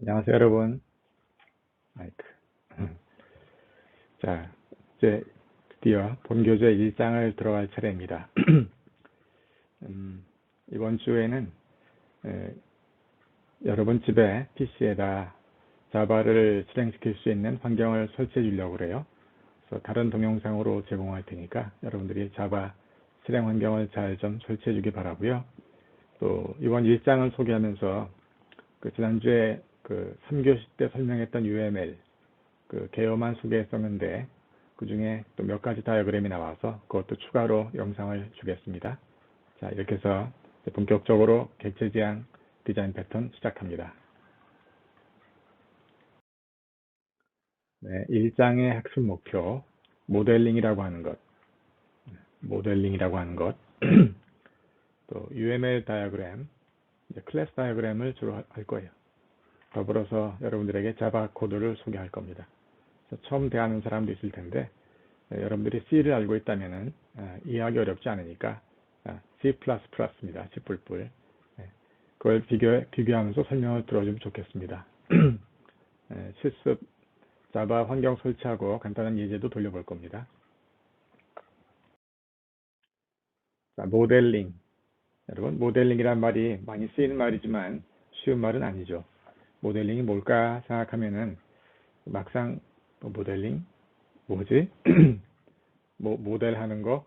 안녕하세요, 여러분. 마이크. 자, 이제 드디어 본교재 1장을 들어갈 차례입니다. 이번 주에는 여러분 집에 PC에다 자바를 실행시킬 수 있는 환경을 설치해 주려고 그래요. 그래서 다른 동영상으로 제공할 테니까 여러분들이 자바 실행 환경을 잘 좀 설치해 주기 바라고요. 또 이번 1장을 소개하면서 지난주에 3교시 때 설명했던 UML 개요만 소개했었는데 그 중에 또 몇 가지 다이어그램이 나와서 그것도 추가로 영상을 주겠습니다. 자, 이렇게 해서 본격적으로 객체 지향 디자인 패턴 시작합니다. 네, 1장의 학습 목표, 모델링이라고 하는 것, 또 UML 다이어그램, 클래스 다이어그램을 주로 할 거예요. 더불어서 여러분들에게 자바 코드를 소개할 겁니다. 처음 대하는 사람도 있을 텐데 여러분들이 C를 알고 있다면 이해하기 어렵지 않으니까 C++입니다. C++. 그걸 비교하면서 설명을 들어주면 좋겠습니다. 실습 자바 환경 설치하고 간단한 예제도 돌려볼 겁니다. 자, 모델링. 여러분, 모델링이란 말이 많이 쓰이는 말이지만 쉬운 말은 아니죠. 모델링이 뭘까 생각하면은 막상 모델링 뭐지? 모델하는 거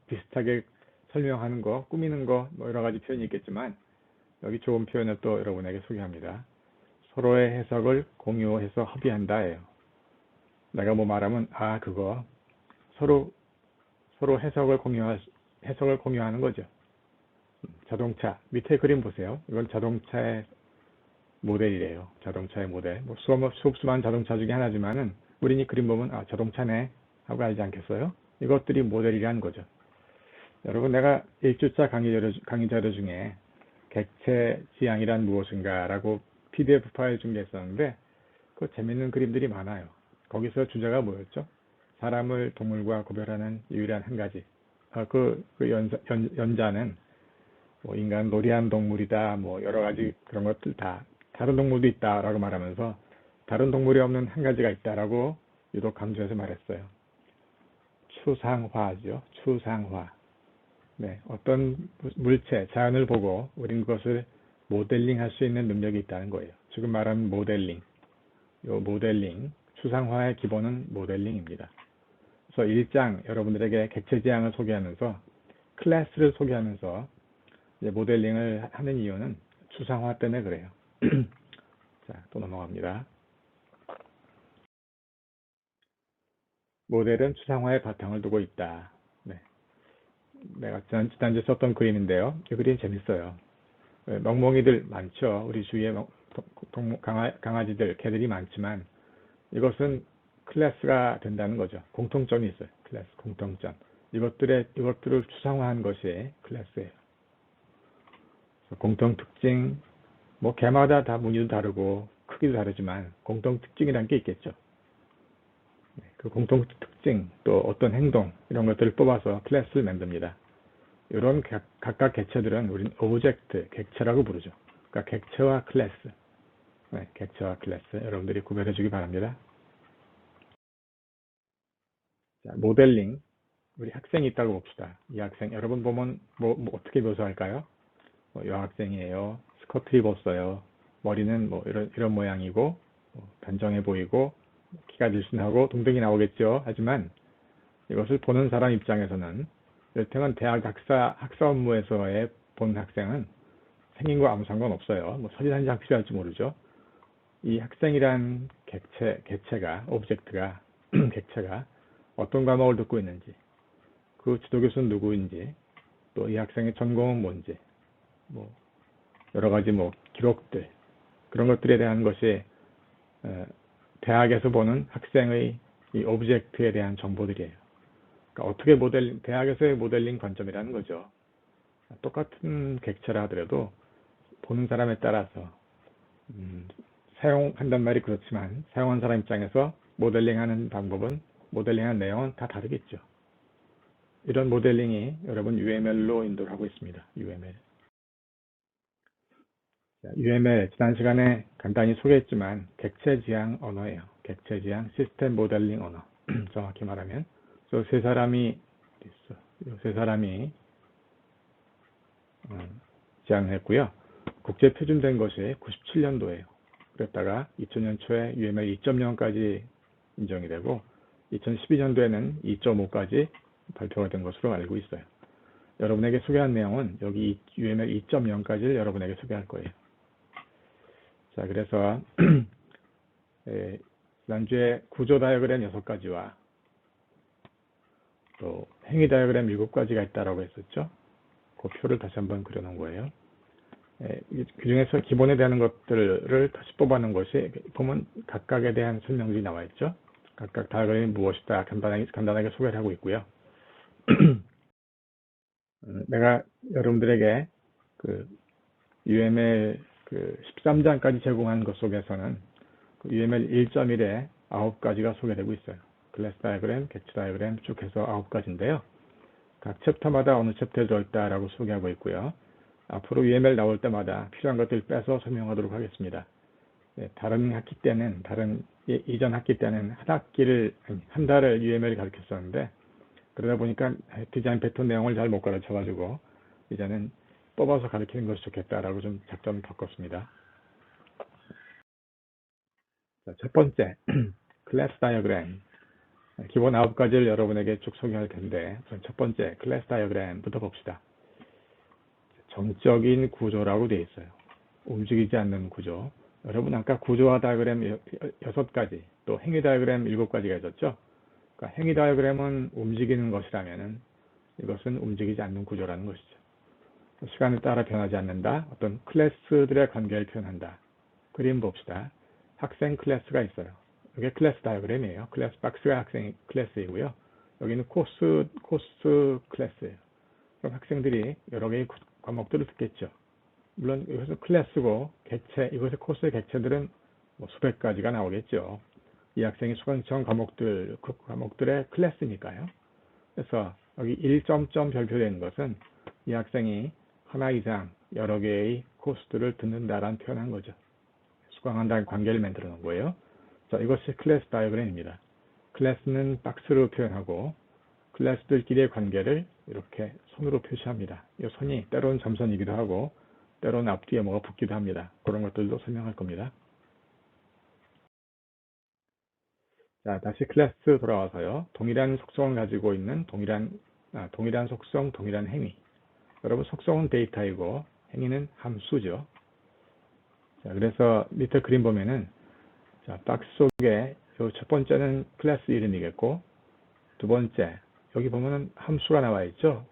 비슷하게 설명하는 거, 꾸미는 거, 여러 가지 표현이 있겠지만 여기 좋은 표현을 또 여러분에게 소개합니다. 서로의 해석을 공유해서 합의한다예요. 내가 뭐 말하면 그거 서로 해석을 공유하는 거죠. 자동차 밑에 그림 보세요. 이건 자동차의 모델이래요. 자동차의 모델. 뭐 수많은 자동차 중에 하나지만은 우린 이 그림 보면 자동차네 하고 알지 않겠어요? 이것들이 모델이라는 거죠. 여러분, 내가 1주차 강의 자료 중에 객체 지향이란 무엇인가 라고 PDF 파일 준비했었는데 그 재밌는 그림들이 많아요. 거기서 주제가 뭐였죠? 사람을 동물과 구별하는 유일한 한 가지. 연자는 뭐 인간 놀이한 동물이다, 뭐 여러 가지 그런 것들 다 다른 동물도 있다라고 말하면서 다른 동물이 없는 한 가지가 있다라고 유독 강조해서 말했어요. 추상화죠. 추상화. 네, 어떤 물체, 자연을 보고 우린 그것을 모델링 할 수 있는 능력이 있다는 거예요. 지금 말하는 모델링. 요 모델링, 추상화의 기본은 모델링입니다. 그래서 1장 여러분들에게 객체 지향을 소개하면서 클래스를 소개하면서 이제 모델링을 하는 이유는 추상화 때문에 그래요. 자, 또 넘어갑니다. 모델은 추상화의 바탕을 두고 있다. 네. 내가 지난주에 썼던 그림인데요. 이 그림 재밌어요. 멍멍이들 많죠. 우리 주위에 강아지들, 개들이 많지만 이것은 클래스가 된다는 거죠. 공통점이 있어요. 클래스, 공통점. 이것들을 추상화한 것이 클래스예요. 공통 특징, 뭐 개마다 다 무늬도 다르고 크기도 다르지만 공통 특징이라는 게 있겠죠. 그 공통 특징, 또 어떤 행동 이런 것들을 뽑아서 클래스를 만듭니다. 이런 각각 객체들은 우리는 오브젝트, 객체라고 부르죠. 그러니까 객체와 클래스, 객체와 클래스 여러분들이 구별해 주기 바랍니다. 자, 모델링, 우리 학생이 있다고 봅시다. 이 학생 여러분 보면 뭐 어떻게 묘사할까요? 여학생이에요. 스커트 입었어요. 머리는 뭐 이런 모양이고 단정해 보이고 키가 늘씬하고 동등이 나오겠죠. 하지만 이것을 보는 사람 입장에서는 여태껏 대학 학사 업무에서의 본 학생은 생긴 거 아무 상관없어요. 뭐 사진 한 장 필요할지 모르죠. 이 학생이란 개체가 오브젝트가 객체가 어떤 과목을 듣고 있는지, 그 지도교수는 누구인지, 또 이 학생의 전공은 뭔지, 뭐 여러 가지 뭐 기록들 그런 것들에 대한 것이 대학에서 보는 학생의 이 오브젝트에 대한 정보들이에요. 그러니까 어떻게 대학에서의 모델링 관점이라는 거죠. 똑같은 객체라 하더라도 보는 사람에 따라서 사용한단 말이 그렇지만 사용한 사람 입장에서 모델링하는 방법은 모델링하는 내용은 다 다르겠죠. 이런 모델링이 여러분 UML로 인도를 하고 있습니다. UML. UML 지난 시간에 간단히 소개했지만 객체 지향 언어예요. 객체 지향 시스템 모델링 언어. 정확히 말하면 세 사람이 지향했고요. 국제 표준된 것이 97년도에요. 그랬다가 2000년 초에 UML 2.0까지 인정이 되고 2012년도에는 2.5까지 발표가 된 것으로 알고 있어요. 여러분에게 소개한 내용은 여기 UML 2.0까지를 여러분에게 소개할 거예요. 자, 그래서 지난주에 구조 다이어그램 6가지와 또 행위 다이어그램 7가지가 있다고 했었죠. 그 표를 다시 한번 그려놓은 거예요. 그 중에서 기본에 대한 것들을 다시 뽑아놓은 것이 보면 각각에 대한 설명들이 나와 있죠. 각각 다이어그램이 무엇이다 간단하게 소개를 하고 있고요. 내가 여러분들에게 그 UML 13장까지 제공한 것 속에서는 UML 1.1에 9가지가 소개되고 있어요. 클래스 다이어그램, 객체 다이어그램 쭉 해서 9가지인데요. 각 챕터마다 어느 챕터에 들어있다라고 소개하고 있고요. 앞으로 UML 나올 때마다 필요한 것들을 빼서 설명하도록 하겠습니다. 다른 학기 때는, 이전 학기 때는 한 달을 UML을 가르쳤었는데, 그러다 보니까 디자인 패턴 내용을 잘 못 가르쳐가지고, 이제는 뽑아서 가르치는 것이 좋겠다라고 좀 작전을 바꿨습니다. 자, 첫 번째, 클래스 다이어그램. 기본 9가지를 여러분에게 쭉 소개할 텐데, 첫 번째, 클래스 다이어그램부터 봅시다. 정적인 구조라고 되어 있어요. 움직이지 않는 구조. 여러분 아까 구조화 다이어그램 6가지, 또 행위 다이어그램 7가지가 있었죠? 그러니까 행위 다이어그램은 움직이는 것이라면 이것은 움직이지 않는 구조라는 것이죠. 시간에 따라 변하지 않는다. 어떤 클래스들의 관계를 표현한다. 그림 봅시다. 학생 클래스가 있어요. 이게 클래스 다이어그램이에요. 클래스 박스가 학생 클래스이고요. 여기는 코스 클래스예요. 그럼 학생들이 여러 개의 과목들을 듣겠죠. 물론 이것은 클래스고 이것의 코스의 객체들은 수백 가지가 나오겠죠. 이 학생이 수강청 과목들의 클래스니까요. 그래서 여기 1점점 별표되는 것은 이 학생이 하나 이상 여러 개의 코스들을 듣는다라는 표현한 거죠. 수강한다는 관계를 만들어 놓은 거예요. 자, 이것이 클래스 다이어그램입니다. 클래스는 박스로 표현하고 클래스들끼리의 관계를 이렇게 손으로 표시합니다. 이 손이 때로는 점선이기도 하고 때로는 앞뒤에 뭐가 붙기도 합니다. 그런 것들도 설명할 겁니다. 자, 다시 클래스 돌아와서요. 동일한 속성을 가지고 있는 동일한 속성, 동일한 행위. 여러분 속성은 데이터이고 행위는 함수죠. 자, 그래서 밑에 그림 보면은 자, 박스 속에 첫 번째는 클래스 이름이겠고 두 번째 여기 보면은 함수가 나와 있죠.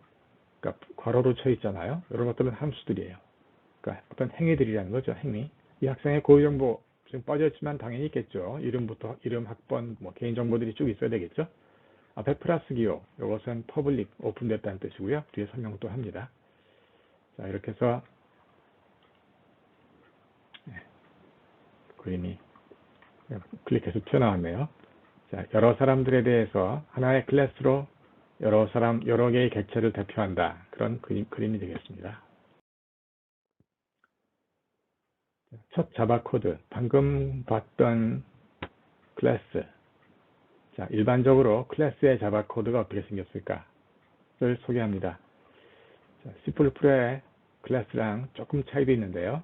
그러니까 괄호로 쳐 있잖아요. 이런 것들은 함수들이에요. 그러니까 어떤 행위들이라는 거죠. 행위. 이 학생의 고유 정보 지금 빠져있지만 당연히 있겠죠. 이름부터 이름, 학번, 개인 정보들이 쭉 있어야 되겠죠. 앞에 플러스 기호, 이것은 퍼블릭, 오픈됐다는 뜻이고요. 뒤에 설명도 합니다. 자, 이렇게 해서 그림이 클릭해서 튀어나왔네요. 자, 여러 사람들에 대해서 하나의 클래스로 여러 개의 객체를 대표한다. 그런 그림이 되겠습니다. 첫 자바 코드, 방금 봤던 클래스. 자, 일반적으로 클래스의 자바 코드가 어떻게 생겼을까를 소개합니다. 자, C++의 클래스랑 조금 차이도 있는데요.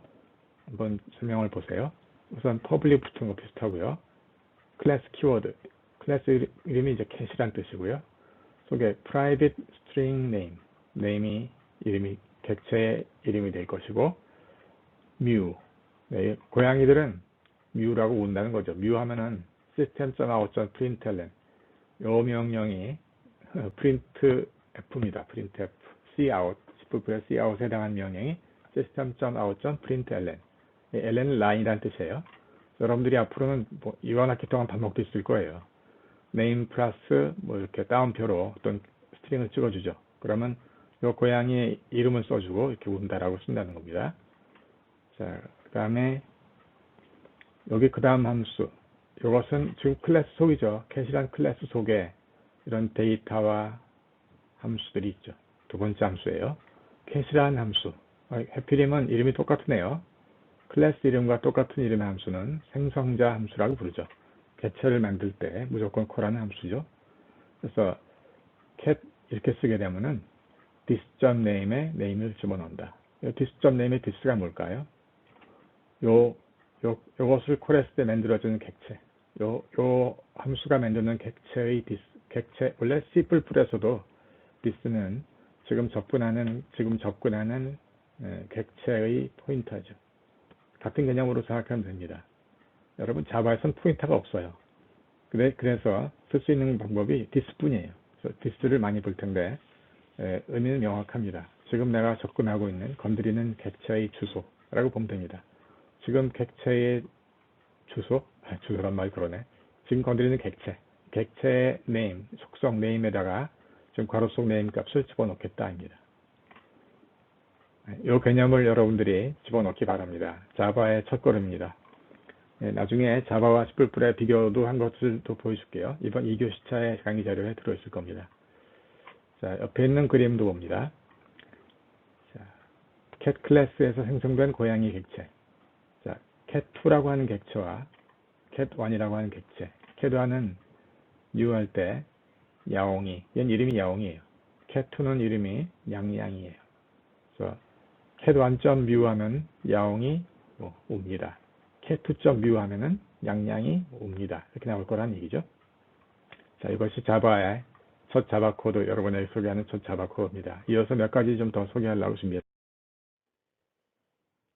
한번 설명을 보세요. 우선 퍼블릭 붙은 거 비슷하고요. 클래스 키워드, 클래스 이름이 이제 캣이란 뜻이고요. 속에 private string name, 이름이 객체의 이름이 될 것이고, mu, 고양이들은 mu라고 운다는 거죠. mu 하면은 system.out.println, 요 명령이 printf입니다. printf, cout, C++의 cout에 해당한 명령이 system.out.println, ln은 line이라는 뜻이에요. 여러분들이 앞으로는 이번 학기 동안 반복도 있을 거예요. name 플러스 이렇게 따옴표로 어떤 스트링을 찍어주죠. 그러면 이 고양이의 이름을 써주고 이렇게 운다라고 쓴다는 겁니다. 자, 그 다음에 여기 그 다음 함수. 이것은 지금 클래스 속이죠. 캣이란 클래스 속에 이런 데이터와 함수들이 있죠. 두 번째 함수예요. 캣이란 함수. 해피림은 이름이 똑같으네요. 클래스 이름과 똑같은 이름의 함수는 생성자 함수라고 부르죠. 객체를 만들 때 무조건 콜하는 함수죠. 그래서 cat 이렇게 쓰게 되면은 this.name에 name을 집어넣는다. this.name의 this가 뭘까요? 요것을 콜했을 때 만들어지는 객체. 요 함수가 만드는 객체의 객체, 원래 C++에서도 this는 지금 접근하는 객체의 포인터죠. 같은 개념으로 생각하면 됩니다. 여러분, 자바에서는 포인터가 없어요. 그래서 쓸 수 있는 방법이 this뿐이에요. this를 많이 볼 텐데, 의미는 명확합니다. 지금 내가 접근하고 있는 건드리는 객체의 주소라고 보면 됩니다. 지금 객체의 주소란 말 그러네. 지금 건드리는 객체의 name, 속성 name에다가 지금 괄호 속 name 값을 집어넣겠다입니다. 이 개념을 여러분들이 집어넣기 바랍니다. 자바의 첫걸음입니다. 나중에 자바와 C++의 비교도 한 것을 또 보여줄게요. 이번 2교시차의 강의 자료에 들어있을 겁니다. 자, 옆에 있는 그림도 봅니다. 자, cat 클래스에서 생성된 고양이 객체. 자, cat2라고 하는 객체와 cat1이라고 하는 객체. cat1은 new 할 때 야옹이, 얘는 이름이 야옹이에요. cat2는 이름이 양양이에요. 그래서 cat1.new 하면 야옹이 옵니다. cat2.new 하면은 양양이 옵니다. 이렇게 나올 거란 얘기죠. 자, 이것이 자바의 첫 자바 코드, 여러분에게 소개하는 첫 자바 코드입니다. 이어서 몇 가지 좀 더 소개하려고 준비했습니다.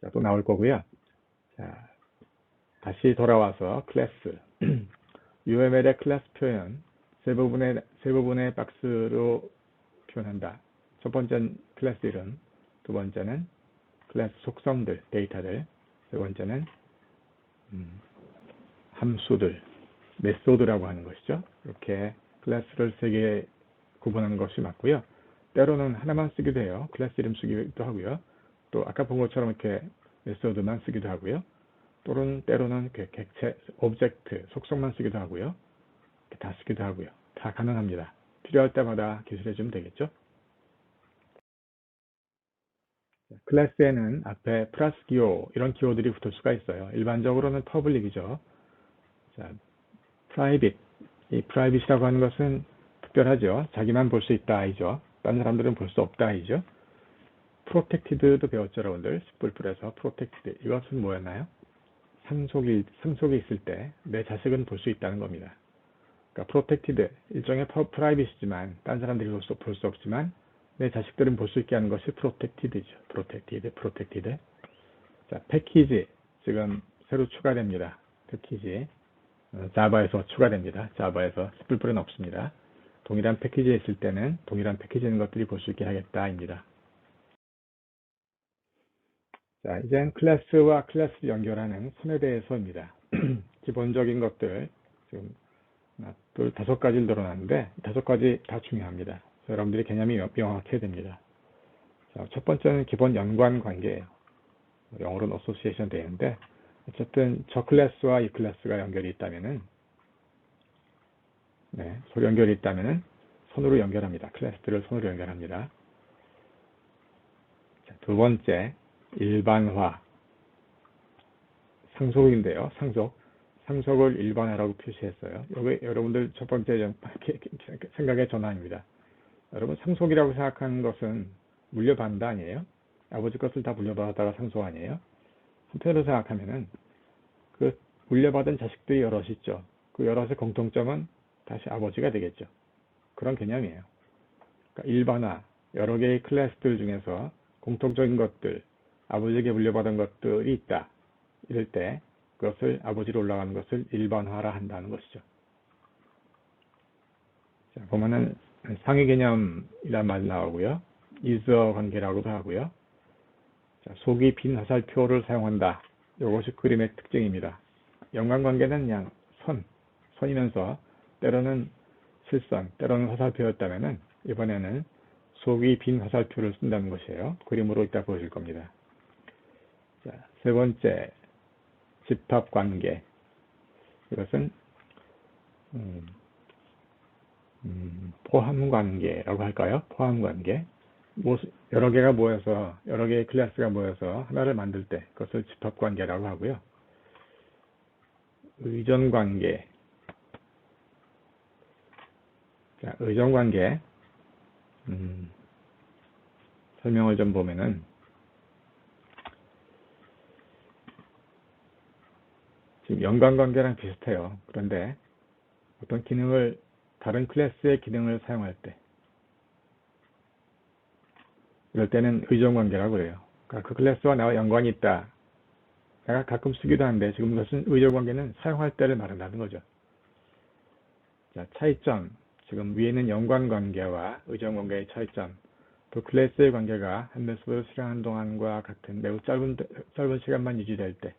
자, 또 나올 거고요. 자, 다시 돌아와서 클래스. UML의 클래스 표현, 세 부분의 박스로 표현한다. 첫 번째는 클래스 이름, 두 번째는 클래스 속성들, 데이터들, 세 번째는 함수들, 메소드라고 하는 것이죠. 이렇게 클래스를 세 개 구분하는 것이 맞고요. 때로는 하나만 쓰기도 해요. 클래스 이름 쓰기도 하고요. 또 아까 본 것처럼 이렇게 메소드만 쓰기도 하고요. 또는 때로는 객체, 오브젝트, 속성만 쓰기도 하고요. 다 쓰기도 하고요. 다 가능합니다. 필요할 때마다 기술해주면 되겠죠. 클래스에는 앞에 플러스 기호, 이런 기호들이 붙을 수가 있어요. 일반적으로는 퍼블릭이죠. 자, private. 이 private이라고 하는 것은 특별하죠. 자기만 볼 수 있다 아이죠. 다른 사람들은 볼 수 없다 아이죠. protected도 배웠죠, 여러분들. C++에서 protected. 이것은 뭐였나요? 상속이 있을 때 내 자식은 볼 수 있다는 겁니다. 그러니까 protected, 일종의 privacy지만 다른 사람들이 볼 수 없지만 내 자식들은 볼 수 있게 하는 것이 protected죠. protected. 자, 패키지 지금 새로 추가됩니다. 패키지 자바에서 추가됩니다. 자바에서 C++는 없습니다. 동일한 패키지에 있을 때는 동일한 패키지 있는 것들이 볼 수 있게 하겠다입니다. 자, 이젠 클래스와 클래스를 연결하는 선에 대해서입니다. 기본적인 것들 지금 하나, 둘, 5가지를 늘어났는데 5가지 다 중요합니다. 여러분들이 개념이 명확해야 됩니다. 자, 첫 번째는 기본 연관 관계예요. 영어로는 association 되는데 어쨌든 저 클래스와 이 클래스가 연결이 있다면은 서로 연결이 있다면은 선으로 연결합니다. 클래스들을 선으로 연결합니다. 자, 두 번째 일반화, 상속인데요. 상속을 일반화라고 표시했어요. 여기 여러분들 첫 번째 생각의 전환입니다. 여러분, 상속이라고 생각하는 것은 물려받는다 아니에요? 아버지 것을 다 물려받았다가 상속 아니에요? 한편으로 생각하면은 그 물려받은 자식들이 여럿 있죠. 그 여럿의 공통점은 다시 아버지가 되겠죠. 그런 개념이에요. 그러니까 일반화, 여러 개의 클래스들 중에서 공통적인 것들, 아버지에게 물려받은 것들이 있다. 이럴 때 그것을 아버지로 올라가는 것을 일반화라 한다는 것이죠. 자, 보면은 상위 개념이란 말 나오고요. is 관계라고도 하고요. 자, 속이 빈 화살표를 사용한다. 이것이 그림의 특징입니다. 연관관계는 그냥 선이면서 때로는 실선, 때로는 화살표였다면은 이번에는 속이 빈 화살표를 쓴다는 것이에요. 그림으로 이따 보여줄 겁니다. 자, 세 번째 집합관계. 이것은 포함관계라고 할까요? 포함관계. 여러 개가 모여서, 여러 개의 클래스가 모여서 하나를 만들 때 그것을 집합관계라고 하고요. 의존관계. 자, 의존관계. 설명을 좀 보면은, 지금 연관관계랑 비슷해요. 그런데 어떤 기능을, 다른 클래스의 기능을 사용할 때, 이럴 때는 의존관계라고 그래요. 그러니까 그 클래스와 나와 연관이 있다. 내가 가끔 쓰기도 하는데 지금 이것은 의존관계는 사용할 때를 말한다는 거죠. 자, 차이점. 지금 위에는 연관관계와 의존관계의 차이점. 또 클래스의 관계가 한 메소드를 실행하는 동안과 같은 매우 짧은 시간만 유지될 때.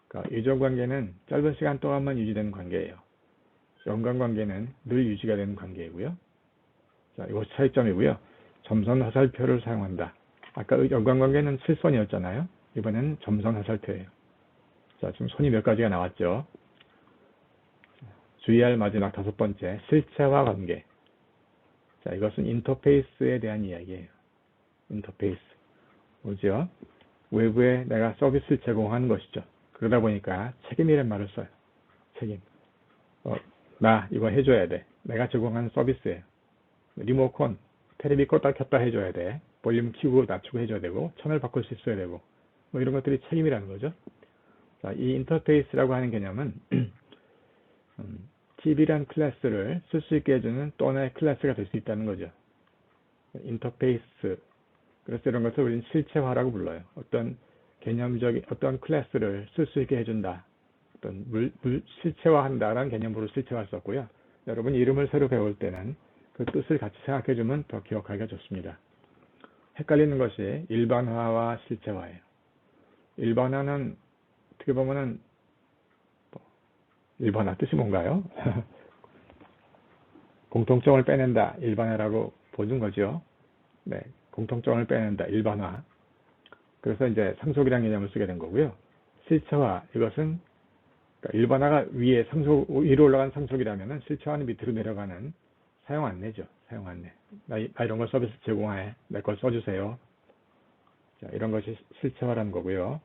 그러니까 의존관계는 짧은 시간 동안만 유지되는 관계예요. 연관관계는 늘 유지가 되는 관계이고요. 자, 이것이 차이점이고요. 점선 화살표를 사용한다. 아까 연관관계는 실선이었잖아요. 이번에는 점선 화살표예요. 자, 지금 손이 몇 가지가 나왔죠. 주의할 마지막 5번째, 실체화 관계. 자, 이것은 인터페이스에 대한 이야기예요. 인터페이스. 뭐죠? 외부에 내가 서비스를 제공하는 것이죠. 그러다 보니까 책임이라는 말을 써요. 책임. 나 이거 해줘야 돼. 내가 제공하는 서비스예요. 리모컨, 테레비 껐다 켰다 해줘야 돼. 볼륨 키우고 낮추고 해줘야 되고, 채널 바꿀 수 있어야 되고, 뭐 이런 것들이 책임이라는 거죠. 자, 이 인터페이스라고 하는 개념은 TV란 클래스를 쓸 수 있게 해주는 또 하나의 클래스가 될 수 있다는 거죠. 인터페이스. 그래서 이런 것을 우리는 실체화라고 불러요. 어떤 개념적인, 어떤 클래스를 쓸 수 있게 해준다. 어떤 실체화한다라는 개념으로 실체화를 썼고요. 여러분이 이름을 새로 배울 때는 그 뜻을 같이 생각해주면 더 기억하기가 좋습니다. 헷갈리는 것이 일반화와 실체화예요. 일반화는 어떻게 보면은 일반화 뜻이 뭔가요? 공통점을 빼낸다. 일반화라고 보는 거죠. 네, 공통점을 빼낸다. 일반화. 그래서 이제 상속이라는 개념을 쓰게 된 거고요. 실체화, 이것은 그러니까 일반화가 위로 올라간 상속이라면은 실체화는 밑으로 내려가는 사용 안내죠. 사용 안내. 나 이런 걸 서비스 제공해. 내 걸 써주세요. 자, 이런 것이 실체화라는 거고요.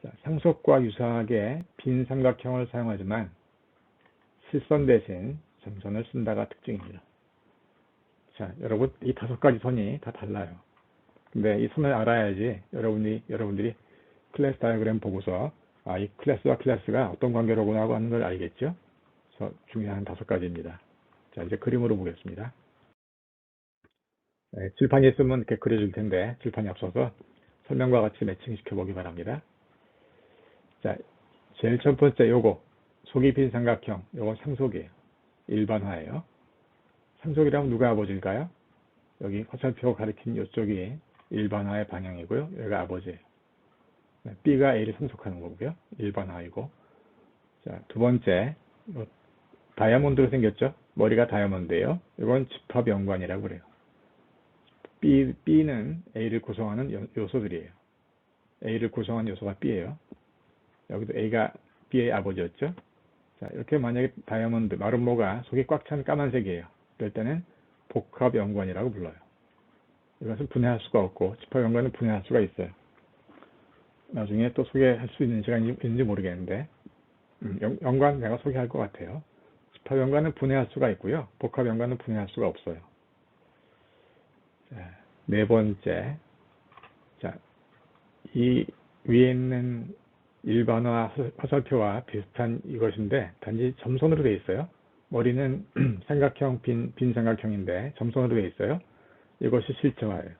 자, 상속과 유사하게 빈 삼각형을 사용하지만 실선 대신 점선을 쓴다가 특징입니다. 자, 여러분, 이 5가지 선이 다 달라요. 근데 이 선을 알아야지 여러분들이 클래스 다이어그램 보고서 이 클래스와 클래스가 어떤 관계로구나 하고 하는 걸 알겠죠? 그래서 중요한 5가지입니다. 자, 이제 그림으로 보겠습니다. 네, 칠판이 있으면 이렇게 그려줄 텐데 칠판이 없어서 설명과 같이 매칭시켜 보기 바랍니다. 자, 제일 첫 번째 요거 속이 빈 삼각형, 요건 상속이에요. 일반화예요. 상속이라면 누가 아버지일까요? 여기 화살표 가리킨 이쪽이 일반화의 방향이고요. 여기가 아버지예요. B가 A를 상속하는 거고요. 일반화이고. 자, 두 번째 다이아몬드로 생겼죠? 머리가 다이아몬드예요. 이건 집합연관이라고 그래요. B는 A를 구성하는 요소들이에요. A를 구성하는 요소가 B예요. 여기도 A가 B의 아버지였죠? 자, 이렇게 만약에 다이아몬드, 마름모가 속이 꽉 찬 까만색이에요. 그럴 때는 복합연관이라고 불러요. 이것은 분해할 수가 없고 집합연관은 분해할 수가 있어요. 나중에 또 소개할 수 있는 시간이 있는지 모르겠는데 연관 내가 소개할 것 같아요. 집합연관은 분해할 수가 있고요. 복합연관은 분해할 수가 없어요. 자, 네 번째, 자, 이 위에 있는 일반화 화살표와 비슷한 이것인데 단지 점선으로 되어 있어요. 머리는 삼각형, 빈 삼각형인데 점선으로 되어 있어요. 이것이 실체화예요.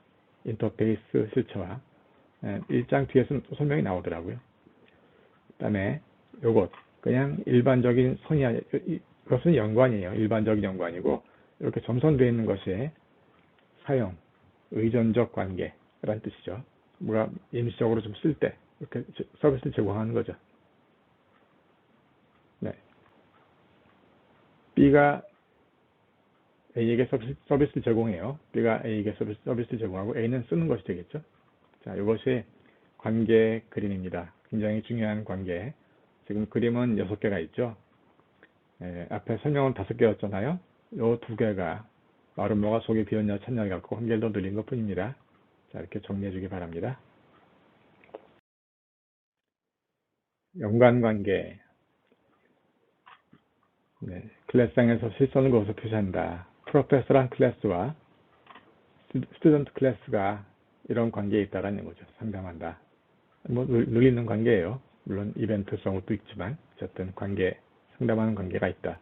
인터페이스 실체화. 1장 뒤에서 설명이 나오더라고요. 그 다음에 요것 그냥 일반적인 선이 아니라 이것은 연관이에요. 일반적인 연관이고 이렇게 점선되어 있는 것이 사용, 의존적 관계라는 뜻이죠. 뭐가 임시적으로 좀 쓸 때 이렇게 서비스를 제공하는 거죠. 네. B가 A에게 서비스를 제공해요. B가 A에게 서비스를 제공하고 A는 쓰는 것이 되겠죠. 자, 이것이 관계 그림입니다. 굉장히 중요한 관계. 지금 그림은 6개가 있죠. 앞에 설명은 5개였잖아요. 요 2개가 마름모가 속이 비었냐 찾냐 갖고 한 개를 더 늘린 것 뿐입니다. 자, 이렇게 정리해 주기 바랍니다. 연관관계. 네, 클래스상에서 실선을 그어서 표시한다. 프로페서란 클래스와 스튜던트 클래스가 이런 관계에 있다라는 거죠. 상담한다. 뭐 눌리는 관계예요. 물론 이벤트성도 있지만 어쨌든 관계, 상담하는 관계가 있다.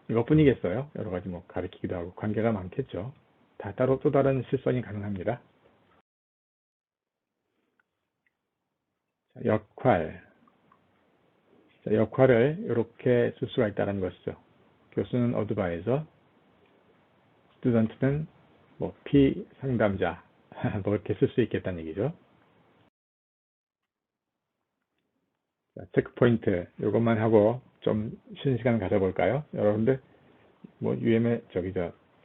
이것뿐이겠어요. 여러 가지 뭐 가르치기도 하고 관계가 많겠죠. 다 따로 또 다른 실선이 가능합니다. 자, 역할. 자, 역할을 이렇게 쓸 수가 있다는 것이죠. 교수는 어드바이저, 스튜던트는 뭐 피상담자, 뭐 이렇게 쓸 수 있겠다는 얘기죠. 자, 체크포인트 이것만 하고 좀 쉬는 시간 가져볼까요? 여러분들 뭐 UM에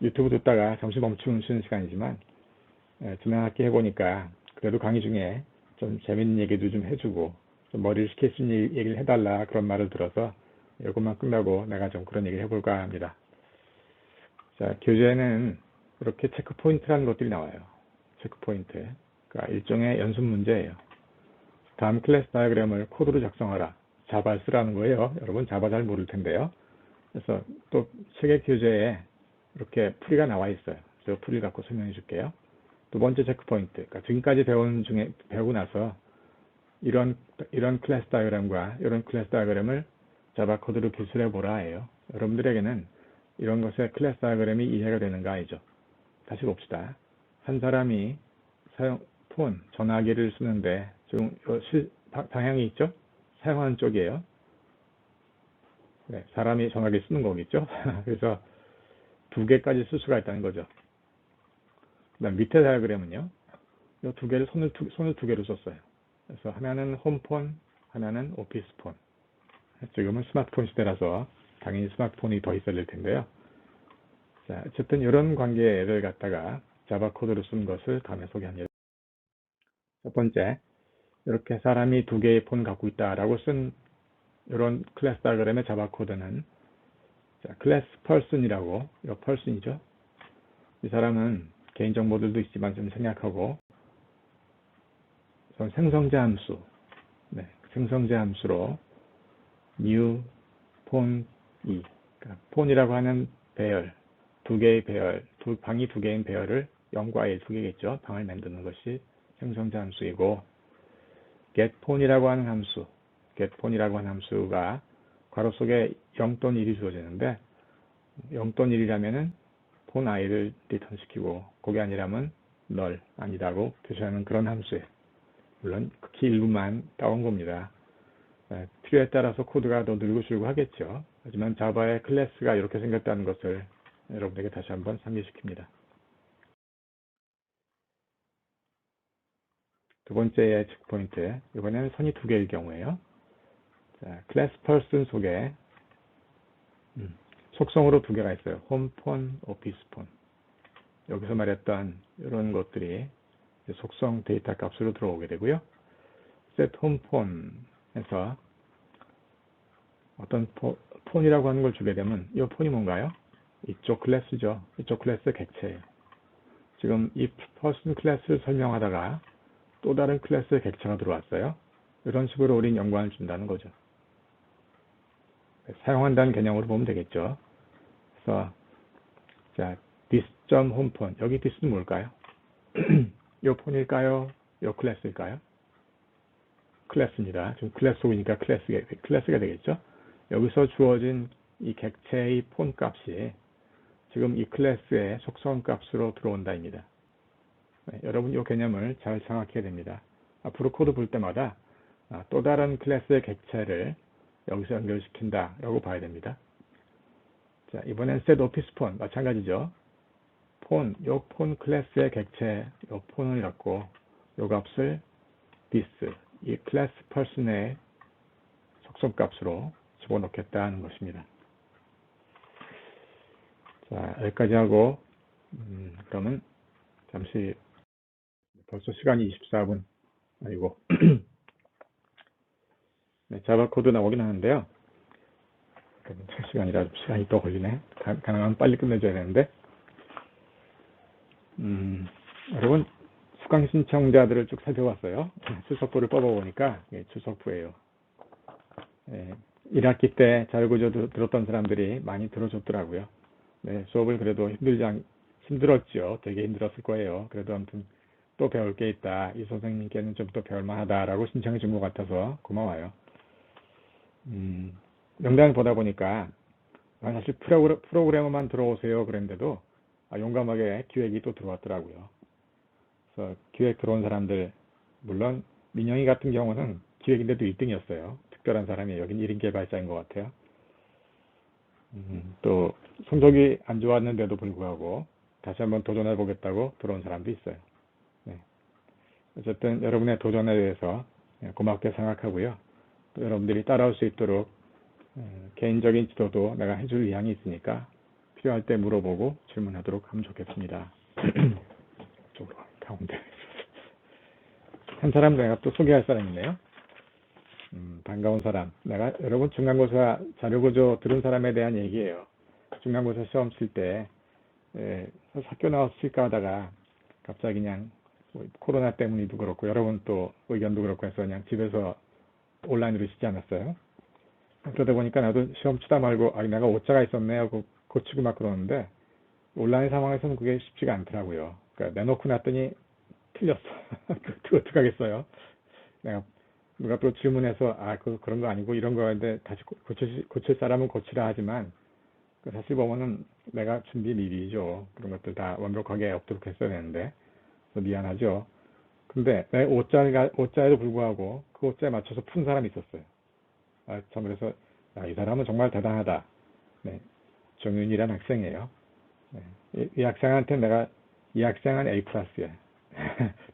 유튜브 듣다가 잠시 멈추는 쉬는 시간이지만 지난학기 해보니까 그래도 강의 중에 좀 재밌는 얘기도 좀 해주고 좀 머리를 식힐 수 있는 얘기를 해달라 그런 말을 들어서 이것만 끝나고 내가 좀 그런 얘기를 해볼까 합니다. 자, 교재에는 이렇게 체크포인트라는 것들이 나와요. 체크포인트. 그러니까 일종의 연습 문제예요. 다음 클래스 다이어그램을 코드로 작성하라. 자바를 쓰라는 거예요. 여러분 자바 잘 모를 텐데요. 그래서 또 책의 교재에 이렇게 풀이가 나와 있어요. 그래서 풀이 갖고 설명해 줄게요. 두 번째 체크포인트. 그러니까 지금까지 배우고 나서 이런 클래스 다이어그램과 이런 클래스 다이어그램을 자바 코드로 기술해 보라 해요. 여러분들에게는 이런 것의 클래스 다이어그램이 이해가 되는가 아니죠. 다시 봅시다. 한 사람이 폰, 전화기를 쓰는데 지금 방향이 있죠? 사용하는 쪽이에요. 네, 사람이 전화기 쓰는 거겠죠? 그래서 두 개까지 쓸 수가 있다는 거죠. 그다음 밑에 다이어그램은요. 이 두 개를 손을 두 개로 썼어요. 그래서 하나는 홈폰, 하나는 오피스폰. 지금은 스마트폰 시대라서 당연히 스마트폰이 더 있어야 될 텐데요. 자, 어쨌든 이런 관계를 갖다가 자바 코드로 쓴 것을 다음에 소개합니다. 첫 번째, 이렇게 사람이 두 개의 폰 갖고 있다라고 쓴 이런 클래스 다이어그램의 자바 코드는 클래스 펄슨이라고, 이 펄슨이죠. 이 사람은 개인정보들도 있지만 좀 생략하고 생성자 함수, 네, 생성자 함수로 new 폰 2, 그러니까 폰이라고 하는 배열, 두 개의 배열, 방이 두 개인 배열을 0과 1 두 개겠죠. 방을 만드는 것이 생성자 함수이고 getPhone이라고 하는 함수가 괄호 속에 0 또는 1이 주어지는데 0 또는 1이라면은 폰 i를 리턴시키고 그게 아니라면 null, 아니다고 표시하는 그런 함수예요. 물론 극히 일부만 따온 겁니다. 필요에 따라서 코드가 더 늘고 줄고 하겠죠. 하지만 자바의 클래스가 이렇게 생겼다는 것을 여러분에게 다시 한번 상기시킵니다. 두 번째 체크포인트, 이번에는 선이 두 개일 경우에요. 자, 클래스 퍼슨 속에 속성으로 두 개가 있어요. 홈폰, 오피스폰. 여기서 말했던 이런 것들이 속성 데이터 값으로 들어오게 되고요. set home폰에서 어떤 폰이라고 하는 걸 주게 되면 이 폰이 뭔가요? 이쪽 클래스죠. 이쪽 클래스 객체예요. 지금 이 person 클래스를 설명하다가 또 다른 클래스의 객체가 들어왔어요. 이런 식으로 우린 연관을 준다는 거죠. 사용한다는 개념으로 보면 되겠죠. 그래서 자, this.homephone, 여기 this는 뭘까요? 이 폰일까요? 이 클래스일까요? 클래스입니다. 지금 클래스 속이니까 클래스가 되겠죠. 여기서 주어진 이 객체의 폰 값이 지금 이 클래스의 속성 값으로 들어온다입니다. 네, 여러분 이 개념을 잘 장악해야 됩니다. 앞으로 코드 볼 때마다 또 다른 클래스의 객체를 여기서 연결시킨다 라고 봐야 됩니다. 자, 이번엔 set office phone 마찬가지죠. 요 폰 클래스의 객체, 요 폰을 갖고 요 값을 this, 이 클래스 person의 속성 값으로 집어넣겠다는 것입니다. 자, 여기까지 하고 그러면 잠시 벌써 시간이 24분 아니고 네, 자바 코드 나오긴 하는데요. 시간이 더 걸리네. 가능하면 빨리 끝내줘야 되는데 여러분 수강 신청자들을 쭉 살펴봤어요. 출석부를 뽑아보니까 출석부예요. 1학기 때 자료구조 들었던 사람들이 많이 들어줬더라고요. 수업을 그래도 힘들었죠. 되게 힘들었을 거예요. 그래도 아무튼 또 배울 게 있다. 이 선생님께는 좀 더 배울 만하다라고 신청해 준 것 같아서 고마워요. 명단을 보다 보니까 사실 프로그래머만 들어오세요 그랬는데도 용감하게 기획이 또 들어왔더라고요. 그래서 기획 들어온 사람들, 물론 민영이 같은 경우는 기획인데도 1등이었어요. 특별한 사람이 여긴 1인 개발자인 것 같아요. 또 성적이 안 좋았는데도 불구하고 다시 한번 도전해 보겠다고 들어온 사람도 있어요. 어쨌든 여러분의 도전에 대해서 고맙게 생각하고요. 또 여러분들이 따라올 수 있도록 개인적인 지도도 내가 해줄 의향이 있으니까 필요할 때 물어보고 질문하도록 하면 좋겠습니다. 이쪽으로 가운데 한 사람 내가 또 소개할 사람이 있네요. 반가운 사람. 내가 여러분 중간고사 자료구조 들은 사람에 대한 얘기예요. 중간고사 시험 칠 때 학교 나와서 칠까 하다가 갑자기 그냥 코로나 때문이도 그렇고 여러분 또 의견도 그렇고 해서 그냥 집에서 온라인으로 치지 않았어요. 그러다 보니까 나도 시험 치다 말고 내가 오차가 있었네 하고 고치고 막 그러는데 온라인 상황에서는 그게 쉽지가 않더라고요. 그러니까 내놓고 났더니 틀렸어. 어떡하겠어요. 내가 누가 또 질문해서 그런 거 아니고 이런 거인데 다시 고칠 사람은 고치라 하지만 사실 보면은 내가 준비 미비죠. 그런 것들 다 완벽하게 없도록 했어야 되는데 미안하죠. 근데 내 오자에도 불구하고 그 오자에 맞춰서 푼 사람이 있었어요. 참 그래서 이 사람은 정말 대단하다. 정윤이라는 학생이에요. 이 학생한테 내가 이 학생은 A 플러스야.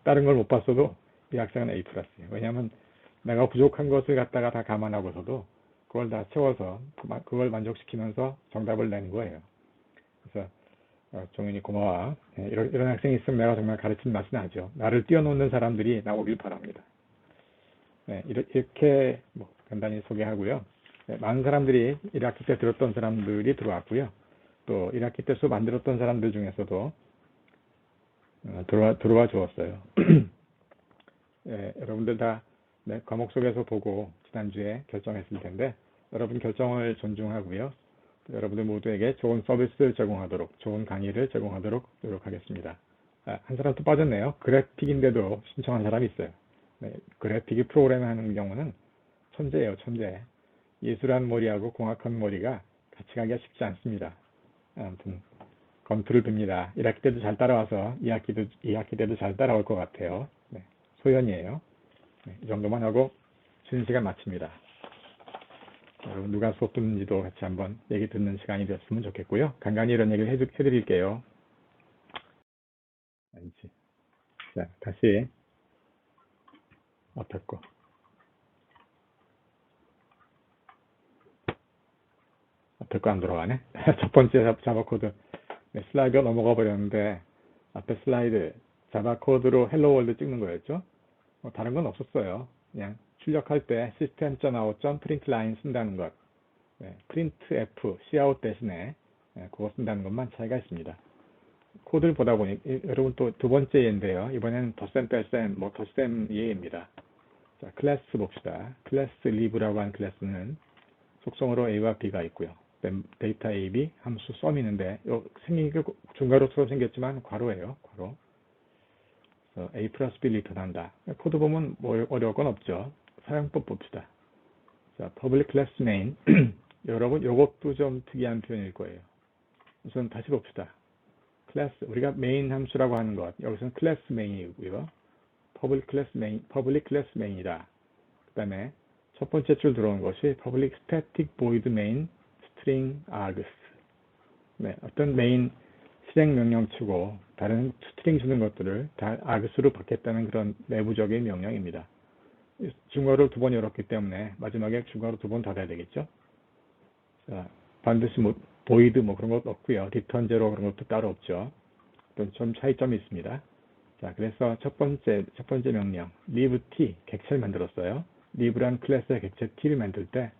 다른 걸 못 봤어도 이 학생은 A 플러스야. 왜냐하면 내가 부족한 것을 갖다가 다 감안하고서도 그걸 다 채워서 그걸 만족시키면서 정답을 낸 거예요. 그래서 정윤이 고마워. 이런 학생이 있으면 내가 정말 가르친 맛이 나죠. 나를 뛰어넘는 사람들이 나오길 바랍니다. 이렇게 간단히 소개하고요. 많은 사람들이 1학기 때 들었던 사람들이 들어왔고요. 또 1학기 때 수업 안 들었던 사람들 중에서도 들어와 주었어요. 여러분들 다 과목 속에서 보고 지난주에 결정했을 텐데 여러분 결정을 존중하고요. 여러분들 모두에게 좋은 서비스를 제공하도록, 좋은 강의를 제공하도록 노력하겠습니다. 한 사람 또 빠졌네요. 그래픽인데도 신청한 사람이 있어요. 그래픽이 프로그램 하는 경우는 천재예요, 천재. 예술한 머리하고 공학한 머리가 같이 가기가 쉽지 않습니다. 아무튼 검토를 빕니다. 1학기 때도 잘 따라와서 2학기 때도 잘 따라올 것 같아요. 소연이에요. 이 정도만 하고 쉬는 시간 마칩니다. 여러분 누가 수업 듣는지도 같이 한번 얘기 듣는 시간이 됐으면 좋겠고요. 간간히 이런 얘기를 해드릴게요. 자, 다시 앞에 거. 앞에 거 안 돌아가네. 첫 번째 자바 코드 슬라이드가 넘어가 버렸는데 앞에 슬라이드 자바 코드로 헬로 월드 찍는 거였죠. 다른 건 없었어요. 그냥 출력할 때 system.out.println 쓴다는 것. printf, cout 대신에 그거 쓴다는 것만 차이가 있습니다. 코드를 보다 보니 여러분 또 두 번째 예인데요. 이번에는 덧셈, 뺄셈, 덧셈 예입니다. 자, 클래스 봅시다. 클래스 live라고 하는 클래스는 속성으로 a와 b가 있고요. 데이터 a, b, 함수 sum이는데 생긴 게 중괄호처럼 생겼지만 괄호예요. 괄호. a 플러스 b 리턴한다. 코드 보면 뭐 어려울 건 없죠. 사용법 봅시다. 자, public class main. 여러분, 이것도 좀 특이한 표현일 거예요. 우선 다시 봅시다. 클래스, 우리가 메인 함수라고 하는 것. 여기서는 클래스 메인이고요. public class main이다. 그 다음에 첫 번째 줄 들어온 것이 public static void main string args. 어떤 메인 실행 명령치고 다른 스트링 주는 것들을 다 args로 받겠다는 그런 내부적인 명령입니다. 중괄호를 두 번 열었기 때문에 마지막에 중괄호 두 번 닫아야 되겠죠. 자, 반드시 void 그런 것도 없고요. return zero 그런 것도 따로 없죠. 좀 차이점이 있습니다. 자, 그래서 첫 번째 명령 leave t 객체를 만들었어요. leave란 클래스의 객체 t를 만들 때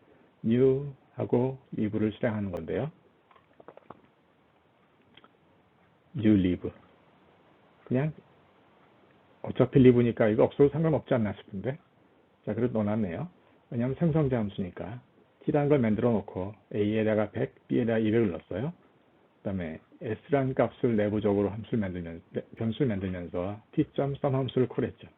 new 하고 leave를 실행하는 건데요. new leave 그냥 어차피 리브니까 이거 없어도 상관없지 않나 싶은데, 자, 그래도 넣어놨네요. 왜냐하면 생성자 함수니까. t라는 걸 만들어 놓고 a에다가 100, b에다가 200을 넣었어요. 그 다음에 s라는 값을 내부적으로 변수를 만들면서 t.sum 함수를 콜했죠.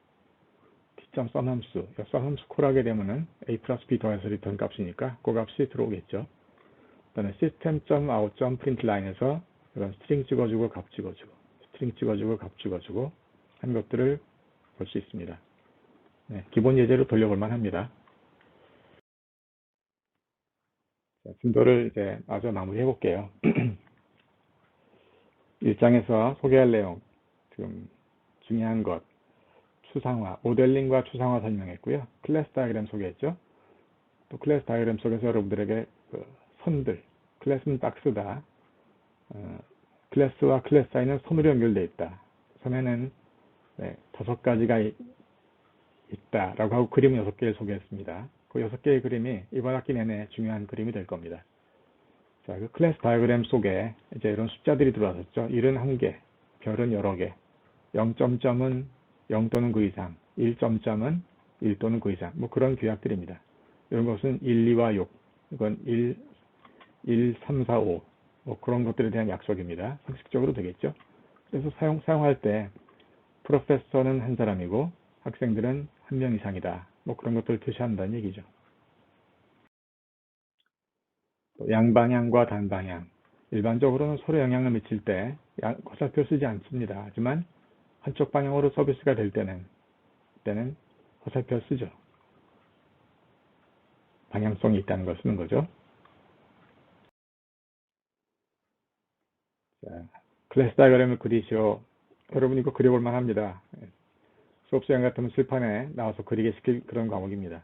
t.sum 함수, sum 함수 콜하게 되면은 a 플러스 b 더해서 리턴 값이니까 그 값이 들어오겠죠. 그 다음에 system.out.println에서 이런 스트링 찍어주고 값 찍어주고 스트링 찍어주고 값 찍어주고 한 것들을 볼 수 있습니다. 네, 기본 예제로 돌려볼만 합니다. 자, 진도를 이제 마저 마무리해 볼게요. 1장에서 소개할 내용, 지금 중요한 것, 추상화, 모델링과 추상화 설명했고요. 클래스 다이어그램 소개했죠. 또 클래스 다이어그램 속에서 여러분들에게 그 선들, 클래스는 박스다. 클래스와 클래스 사이는 선으로 연결되어 있다. 선에는 5가지가 있다라고 하고 그림 6개를 소개했습니다. 그 6개의 그림이 이번 학기 내내 중요한 그림이 될 겁니다. 자, 그 클래스 다이어그램 속에 이제 이런 숫자들이 들어왔었죠. 71개, 별은 여러 개, 0점점은 0 또는 그 이상, 1점점은 1 또는 그 이상, 뭐 그런 규약들입니다. 이런 것은 1, 2와 6, 이건 1, 3, 4, 5, 뭐 그런 것들에 대한 약속입니다. 상식적으로 되겠죠. 그래서 사용할 때 프로페서는 한 사람이고 학생들은 한 명 이상이다. 뭐 그런 것들을 표시한다는 얘기죠. 또 양방향과 단방향. 일반적으로는 서로 영향을 미칠 때 화살표 쓰지 않습니다. 하지만 한쪽 방향으로 서비스가 될 때는 화살표 쓰죠. 방향성이 있다는 걸 쓰는 거죠. 자, 클래스 다이어그램을 그리시오. 여러분 이거 그려볼 만합니다. 수업 시간 같으면 칠판에 나와서 그리게 시킬 그런 과목입니다.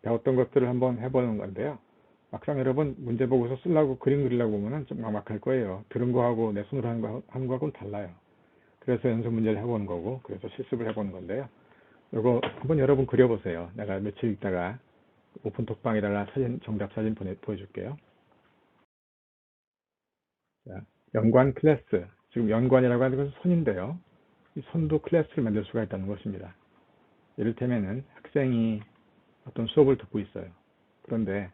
배웠던 것들을 한번 해보는 건데요. 막상 여러분 문제 보고서 쓰려고 그림 그리려고 보면 좀 막막할 거예요. 들은 거하고 내 손으로 하는 거하고는 달라요. 그래서 연습 문제를 해보는 거고, 그래서 실습을 해보는 건데요. 이거 한번 여러분 그려보세요. 내가 며칠 있다가 오픈톡방에다가 정답 사진 보여줄게요. 자, 연관 클래스. 지금 연관이라고 하는 것은 선인데요. 이 선도 클래스를 만들 수가 있다는 것입니다. 이를테면은 학생이 어떤 수업을 듣고 있어요. 그런데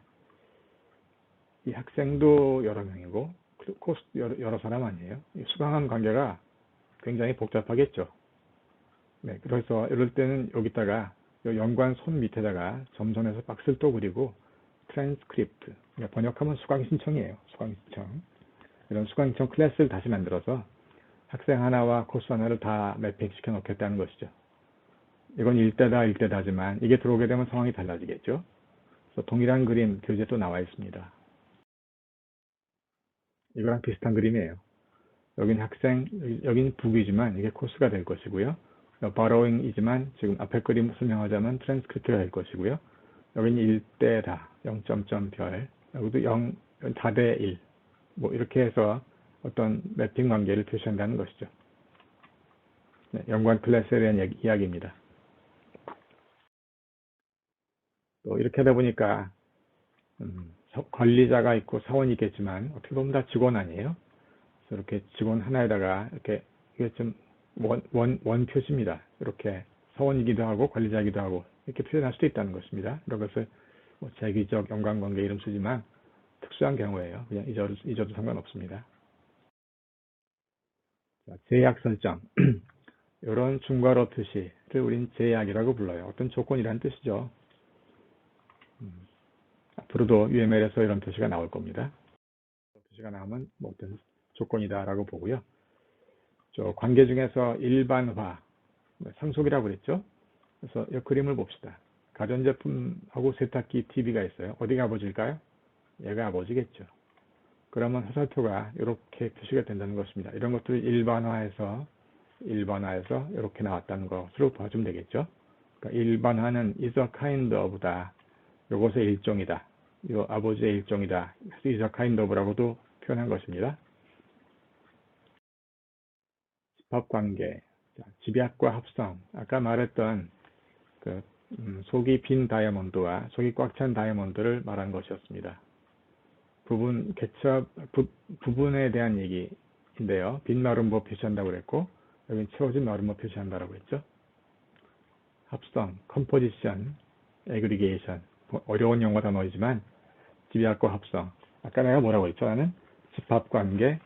이 학생도 여러 명이고 코스도 여러 사람 아니에요. 수강한 관계가 굉장히 복잡하겠죠. 네, 그래서 이럴 때는 여기다가 연관 손 밑에다가 점선해서 박스를 또 그리고 트랜스크립트, 번역하면 수강 신청이에요. 수강 신청. 이런 수강 신청 클래스를 다시 만들어서 학생 하나와 코스 하나를 다 매핑 시켜 놓겠다는 것이죠. 이건 1대다지만 이게 들어오게 되면 상황이 달라지겠죠. 그래서 동일한 그림 교재에 또 나와 있습니다. 이거랑 비슷한 그림이에요. 여긴 학생, 여긴 북이지만 이게 코스가 될 것이고요. borrowing이지만 지금 앞에 그림 설명하자면 트랜스크립트가 될 것이고요. 여기는 1대다, 0점점 별, 여기도 4대 1, 뭐 이렇게 해서 어떤 매핑 관계를 표시한다는 것이죠. 네, 연관 클래스에 대한 이야기입니다. 또 이렇게 하다 보니까 관리자가 있고 사원이 있겠지만 어떻게 보면 다 직원 아니에요? 그래서 이렇게 직원 하나에다가 이렇게 이게 좀 원 표시입니다. 이렇게 사원이기도 하고 관리자이기도 하고 이렇게 표현할 수도 있다는 것입니다. 이런 것을 뭐 재기적 연관관계 이름 쓰지만 특수한 경우에요. 그냥 잊어도 상관없습니다. 자, 제약 설정. 이런 중괄호 표시를 우린 제약이라고 불러요. 어떤 조건이라는 뜻이죠. 앞으로도 UML에서 이런 표시가 나올 겁니다. 표시가 나오면 뭐 어떤 조건이다라고 보고요. 저 관계 중에서 일반화, 상속이라고 그랬죠. 그래서 이 그림을 봅시다. 가전제품하고 세탁기 TV가 있어요. 어디가 아버지일까요? 얘가 아버지겠죠. 그러면 화살표가 이렇게 표시가 된다는 것입니다. 이런 것들을 일반화해서 이렇게 나왔다는 것으로 봐주면 되겠죠. 그러니까 일반화는 is a kind of다. 이것의 일종이다. 이 아버지의 일종이다. 그래서 is a kind of라고도 표현한 것입니다. 집합관계, 집약과 합성. 아까 말했던 그 속이 빈 다이아몬드와 속이 꽉 찬 다이아몬드를 말한 것이었습니다. 부분에 대한 얘기인데요. 빈 마름모 표시한다고 그랬고 여기 채워진 마름모 표시한다라고 했죠. 합성, 컴포지션, 애그리게이션, 어려운 용어 단어이지만 집약과 합성. 아까 내가 뭐라고 했죠? 나는 집합관계,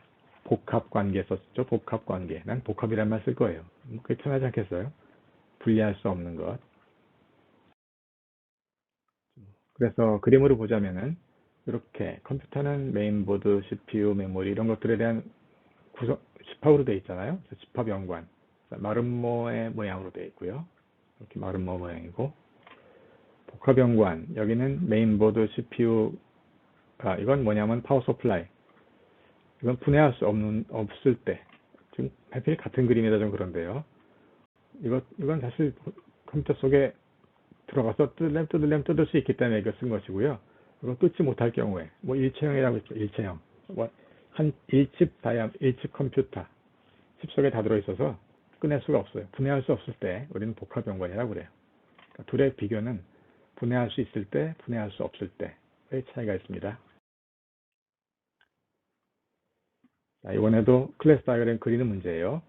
복합관계 썼죠. 복합관계. 난 복합이란 말 쓸 거예요. 그게 편하지 않겠어요? 분리할 수 없는 것. 그래서 그림으로 보자면은 이렇게 컴퓨터는 메인보드, CPU, 메모리 이런 것들에 대한 집합으로 되어 있잖아요. 집합 연관. 마름모의 모양으로 되어 있고요. 이렇게 마름모 모양이고, 복합 연관. 여기는 메인보드, CPU가 이건 뭐냐면 파워 서플라이. 이건 분해할 수 없을 때. 지금 하필 같은 그림이라 좀 그런데요. 이건 사실 컴퓨터 속에 들어가서 뜯을 수 있기 때문에 이거 쓴 것이고요. 이거 뜯지 못할 경우에, 뭐 일체형이라고 했죠. 일체형. 한 1칩 컴퓨터. 칩 속에 다 들어있어서 꺼낼 수가 없어요. 분해할 수 없을 때 우리는 복합 연관이라고 그래요. 그러니까 둘의 비교는 분해할 수 있을 때, 분해할 수 없을 때의 차이가 있습니다. 자, 이번에도 클래스 다이어그램 그리는 문제예요.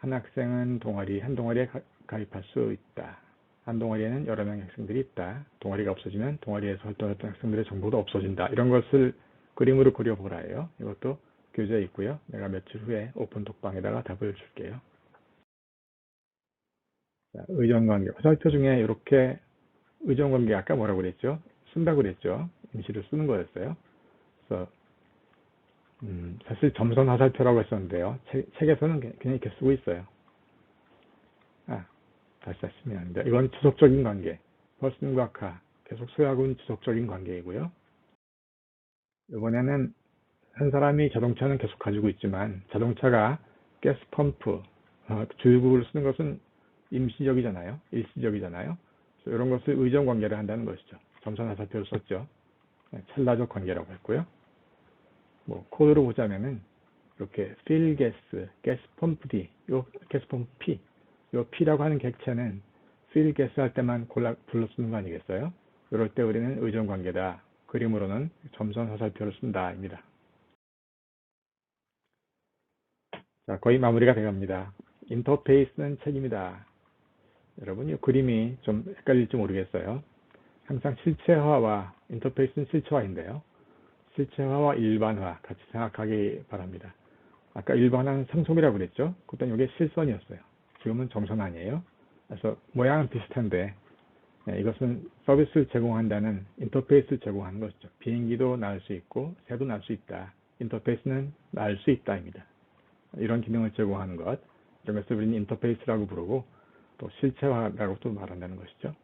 한 학생은 한 동아리에 가입할 수 있다. 한 동아리에는 여러 명의 학생들이 있다. 동아리가 없어지면 동아리에서 활동했던 학생들의 정보도 없어진다. 이런 것을 그림으로 그려보라 해요. 이것도 교재에 있고요. 내가 며칠 후에 오픈 톡방에다가 답을 줄게요. 자, 의존관계. 화살표 중에 이렇게 의존관계 아까 뭐라고 그랬죠? 쓴다고 그랬죠? 임시로 쓰는 거였어요. 그래서 사실 점선 화살표라고 했었는데요. 책에서는 그냥 이렇게 쓰고 있어요. 다시 쓰면 안 돼. 이건 지속적인 관계. person과 car. 계속 소유하고 있는 지속적인 관계이고요. 이번에는 한 사람이 자동차는 계속 가지고 있지만 자동차가 가스 펌프, 주유구를 쓰는 것은 임시적이잖아요. 일시적이잖아요. 그래서 이런 것을 의존 관계를 한다는 것이죠. 점선 화살표를 썼죠. 찰나적 관계라고 했고요. 뭐 코드로 보자면은 이렇게 fill gas, gas pump D, 요 gas pump P, 요 P라고 하는 객체는 fill gas 할 때만 불러 쓰는 거 아니겠어요? 이럴 때 우리는 의존 관계다. 그림으로는 점선 화살표를 쓴다입니다. 자, 거의 마무리가 돼갑니다. 인터페이스는 책임이다. 여러분, 이 그림이 좀 헷갈릴지 모르겠어요. 항상 실체화와 인터페이스는 실체화인데요. 실체화와 일반화 같이 생각하기 바랍니다. 아까 일반화는 상속이라고 그랬죠? 그때는 이게 실선이었어요. 지금은 점선 아니에요. 그래서 모양은 비슷한데 이것은 서비스를 제공한다는 인터페이스를 제공하는 것이죠. 비행기도 날 수 있고 새도 날 수 있다. 인터페이스는 날 수 있다입니다. 이런 기능을 제공하는 것, 이런 것을 우리는 인터페이스라고 부르고 또 실체화라고 또 말한다는 것이죠.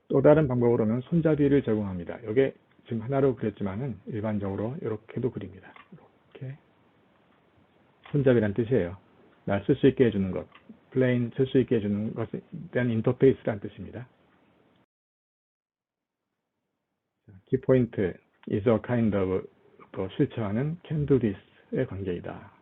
또 다른 방법으로는 손잡이를 제공합니다. 이게 지금 하나로 그렸지만은 일반적으로 이렇게도 그립니다. 이렇게 손잡이란 뜻이에요. 날 쓸 수 있게 해주는 것, 플레인 쓸 수 있게 해주는 것에 대한 인터페이스란 뜻입니다. 키포인트 is a kind of 또 실체화는 can do this의 관계이다.